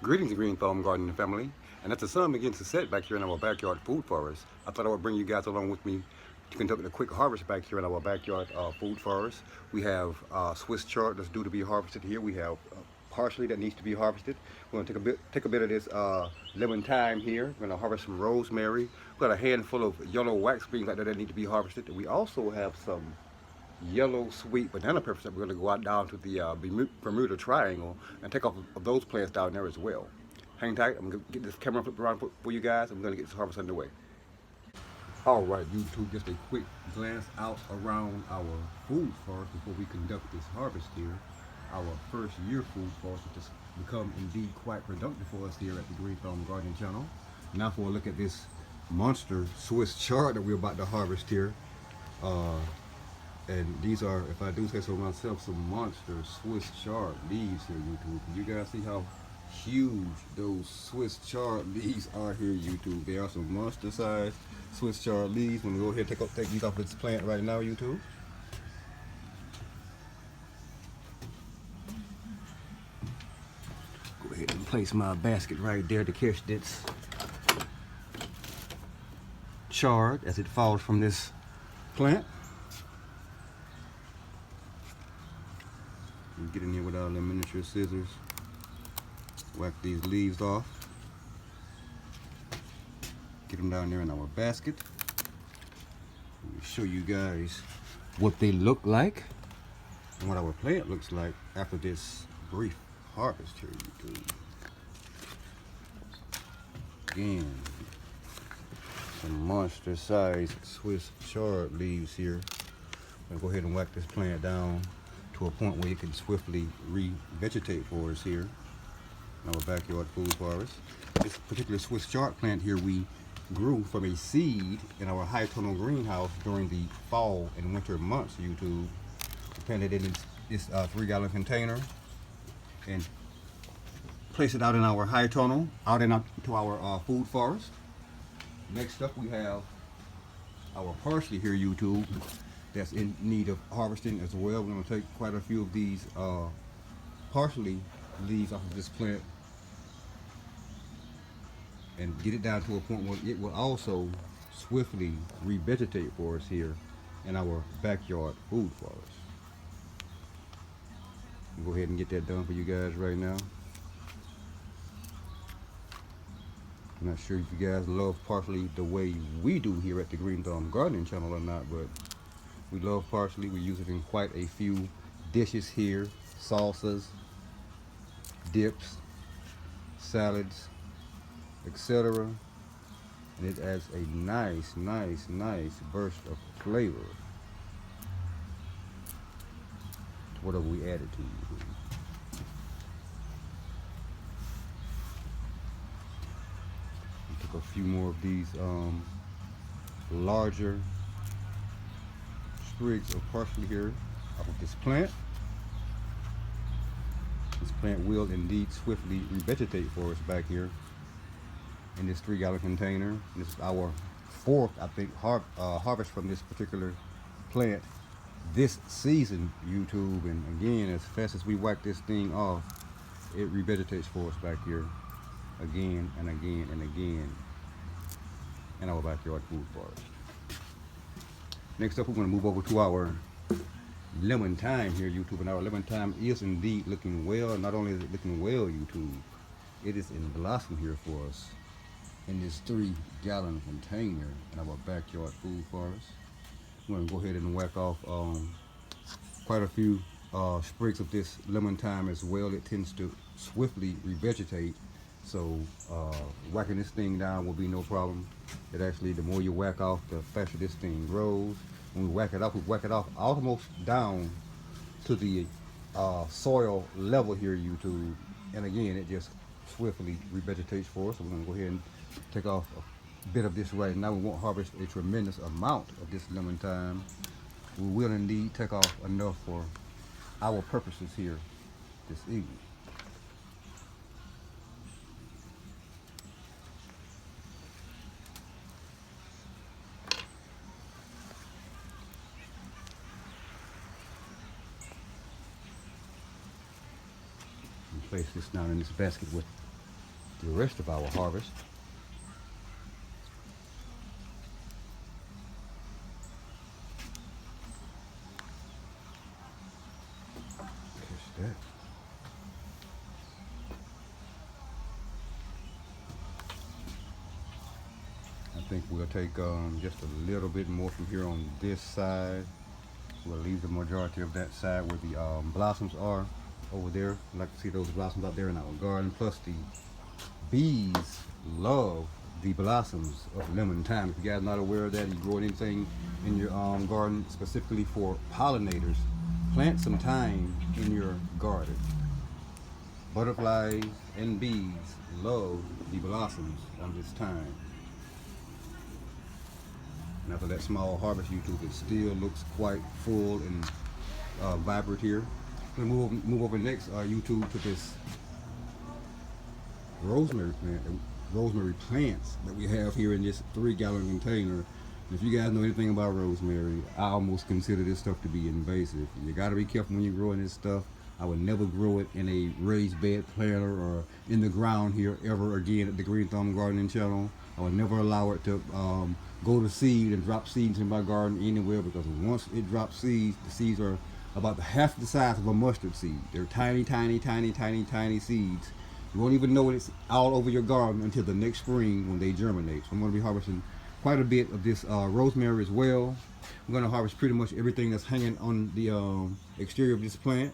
Greetings, Green Thumb Gardening family. And as the sun begins to set back here in our backyard food forest, I thought I would bring you guys along with me to conduct a quick harvest back here in our backyard food forest. We have Swiss chard that's due to be harvested here. We have parsley that needs to be harvested. We're going to take a bit of this lemon thyme here. We're going to harvest some rosemary. We've got a handful of yellow wax beans like that need to be harvested. We also have some yellow sweet banana peppers that we're going to go out down to the Bermuda Triangle and take off of those plants down there as well. Hang tight, I'm going to get this camera flipped around for you guys. I'm going to get this harvest underway. All right, YouTube, just a quick glance out around our food forest before we conduct this harvest here. Our first year food forest has become indeed quite productive for us here at the Green Thumb Gardening Channel. Now for a look at this monster Swiss chard that we're about to harvest here. And these are, if I do say so myself, some monster Swiss chard leaves here, YouTube. You guys see how huge those Swiss chard leaves are here, YouTube. They are some monster sized Swiss chard leaves. I'm gonna go ahead and take these off this plant right now, YouTube. Go ahead and place my basket right there to catch this chard as it falls from this plant. Get in here with our little miniature scissors, whack these leaves off, get them down there in our basket. Let me show you guys what they look like and what our plant looks like after this brief harvest here, YouTube. Again, some monster sized Swiss chard leaves here. I'm gonna go ahead and whack this plant down to a point where it can swiftly revegetate for us here in our backyard food forest. This particular Swiss chard plant here we grew from a seed in our high tunnel greenhouse during the fall and winter months, YouTube. We planted it in this 3-gallon container and placed it out in our high tunnel, out into our food forest. Next up we have our parsley here, YouTube, that's in need of harvesting as well. We're going to take quite a few of these parsley leaves off of this plant and get it down to a point where it will also swiftly revegetate for us here in our backyard food forest. Go ahead and get that done for you guys right now. I'm not sure if you guys love parsley the way we do here at the Green Thumb Gardening Channel or not, but we love parsley. We use it in quite a few dishes here, salsas, dips, salads, etc. And it adds a nice burst of flavor to whatever we add it to. Took a few more of these larger sprigs of parsley here off of this plant. This plant will indeed swiftly revegetate for us back here in this 3-gallon container. This is our 4th, I think, harvest from this particular plant this season, YouTube. And again, as fast as we whack this thing off, it revegetates for us back here again and again and again in our backyard food forest. Next up, we're going to move over to our lemon thyme here, YouTube. And our lemon thyme is indeed looking well. Not only is it looking well, YouTube, it is in blossom here for us in this 3-gallon container in our backyard food forest. We're going to go ahead and whack off quite a few sprigs of this lemon thyme as well. It tends to swiftly revegetate, so whacking this thing down will be no problem. It actually, the more you whack off, the faster this thing grows. When we whack it off almost down to the soil level here, YouTube. And again, it just swiftly revegetates for us. So we're going to go ahead and take off a bit of this right now. We won't harvest a tremendous amount of this lemon thyme. We will indeed take off enough for our purposes here this evening. Place this down in this basket with the rest of our harvest. Catch that. I think we'll take just a little bit more from here on this side. We'll leave the majority of that side where the blossoms are over there. I'd like to see those blossoms out there in our garden. Plus the bees love the blossoms of lemon thyme. If you guys are not aware of that, you grow anything in your garden specifically for pollinators, plant some thyme in your garden. Butterflies and bees love the blossoms of this thyme. And after that small harvest, YouTube, it still looks quite full and vibrant here. I'm gonna move over next, YouTube, to this rosemary plant, rosemary plants that we have here in this 3-gallon container. And if you guys know anything about rosemary, I almost consider this stuff to be invasive. You gotta be careful when you're growing this stuff. I would never grow it in a raised bed planter or in the ground here ever again at the Green Thumb Gardening Channel. I would never allow it to go to seed and drop seeds in my garden anywhere, because once it drops seeds, the seeds are about half the size of a mustard seed. They're tiny, tiny, tiny, tiny, tiny seeds. You won't even know it's all over your garden until the next spring when they germinate. So I'm going to be harvesting quite a bit of this rosemary as well. I'm going to harvest pretty much everything that's hanging on the exterior of this plant.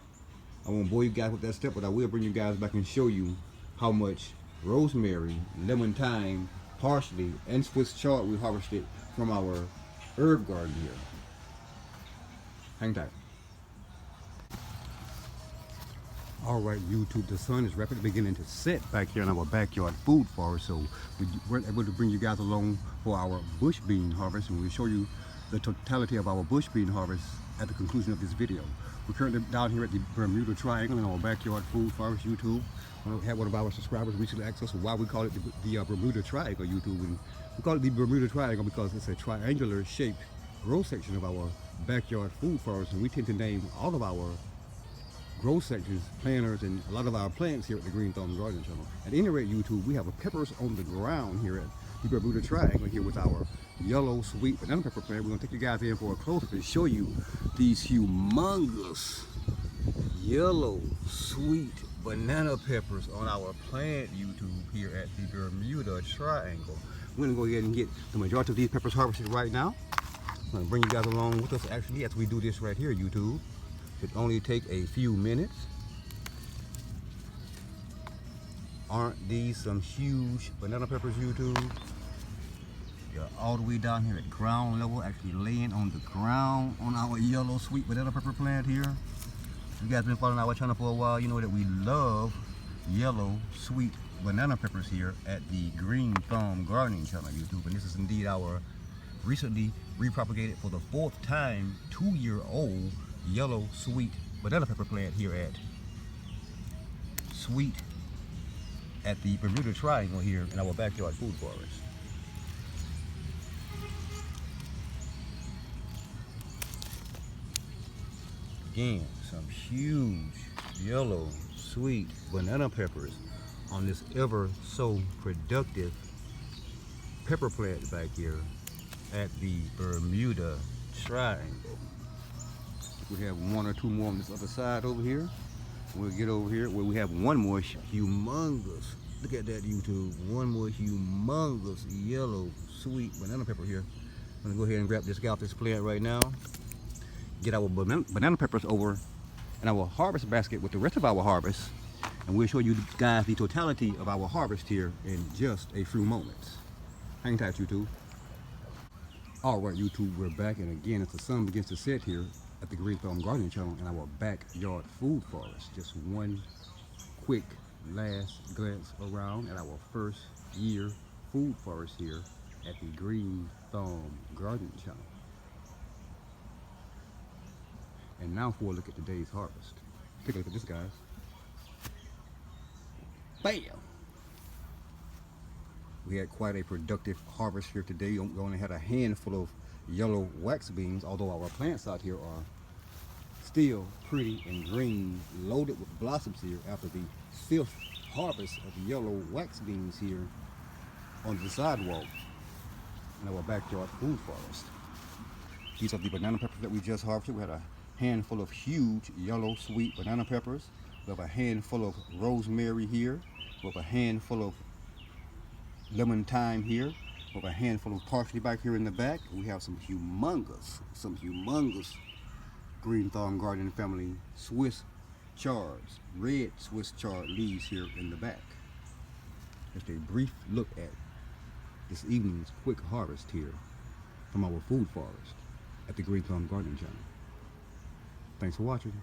I won't bore you guys with that step, but I will bring you guys back and show you how much rosemary, lemon thyme, parsley, and Swiss chard we harvested from our herb garden here. Hang tight. All right, YouTube, the sun is rapidly beginning to set back here in our backyard food forest, so we weren't able to bring you guys along for our bush bean harvest, and we'll show you the totality of our bush bean harvest at the conclusion of this video. We're currently down here at the Bermuda Triangle in our backyard food forest, YouTube. We had one of our subscribers recently asked us why we call it the Bermuda Triangle, YouTube. And we call it the Bermuda Triangle because it's a triangular shaped grow section of our backyard food forest, and we tend to name all of our grow sections, planters, and a lot of our plants here at the Green Thumb Gardening Channel. At any rate, YouTube, we have peppers on the ground here at the Bermuda Triangle here with our yellow sweet banana pepper plant. We're going to take you guys in for a close-up and show you these humongous yellow sweet banana peppers on our plant, YouTube, here at the Bermuda Triangle. We're going to go ahead and get the majority of these peppers harvested right now. I'm going to bring you guys along with us actually as we do this right here, YouTube. It only take a few minutes. Aren't these some huge banana peppers, YouTube? They're all the way down here at ground level, actually laying on the ground on our yellow sweet banana pepper plant here. You guys been following our channel for a while, you know that we love yellow sweet banana peppers here at the Green Thumb Gardening Channel, YouTube. And this is indeed our recently repropagated for the 4th time 2-year-old yellow sweet banana pepper plant here at the Bermuda Triangle here in our backyard food forest. Again, some huge yellow sweet banana peppers on this ever so productive pepper plant back here at the Bermuda Triangle. We have 1 or 2 more on this other side over here. We'll get over here where we have one more humongous, look at that, YouTube, one more humongous yellow sweet banana pepper here. I'm gonna go ahead and grab this guy off this plant right now. Get our banana peppers over in our harvest basket with the rest of our harvest, and we'll show you guys the totality of our harvest here in just a few moments. Hang tight, YouTube. All right, YouTube, we're back, and again, as the sun begins to set here at the Green Thumb Gardening Channel in our backyard food forest, just one quick last glance around at our first year food forest here at the Green Thumb Gardening Channel. And now for a look at today's harvest. Take a look at this, guys. Bam! We had quite a productive harvest here today. We only had a handful of yellow wax beans, although our plants out here are still pretty and green, loaded with blossoms here after the 5th harvest of yellow wax beans here on the sidewalk in our backyard food forest. These are the banana peppers that we just harvested. We had a handful of huge yellow sweet banana peppers. We have a handful of rosemary here. We have a handful of lemon thyme here. We have a handful of parsley back here in the back. We have some humongous green thumb garden family Swiss Chards, red Swiss Chard leaves here in the back. Just a brief look at this evening's quick harvest here from our food forest at the Green Thumb Gardening Channel. Thanks for watching.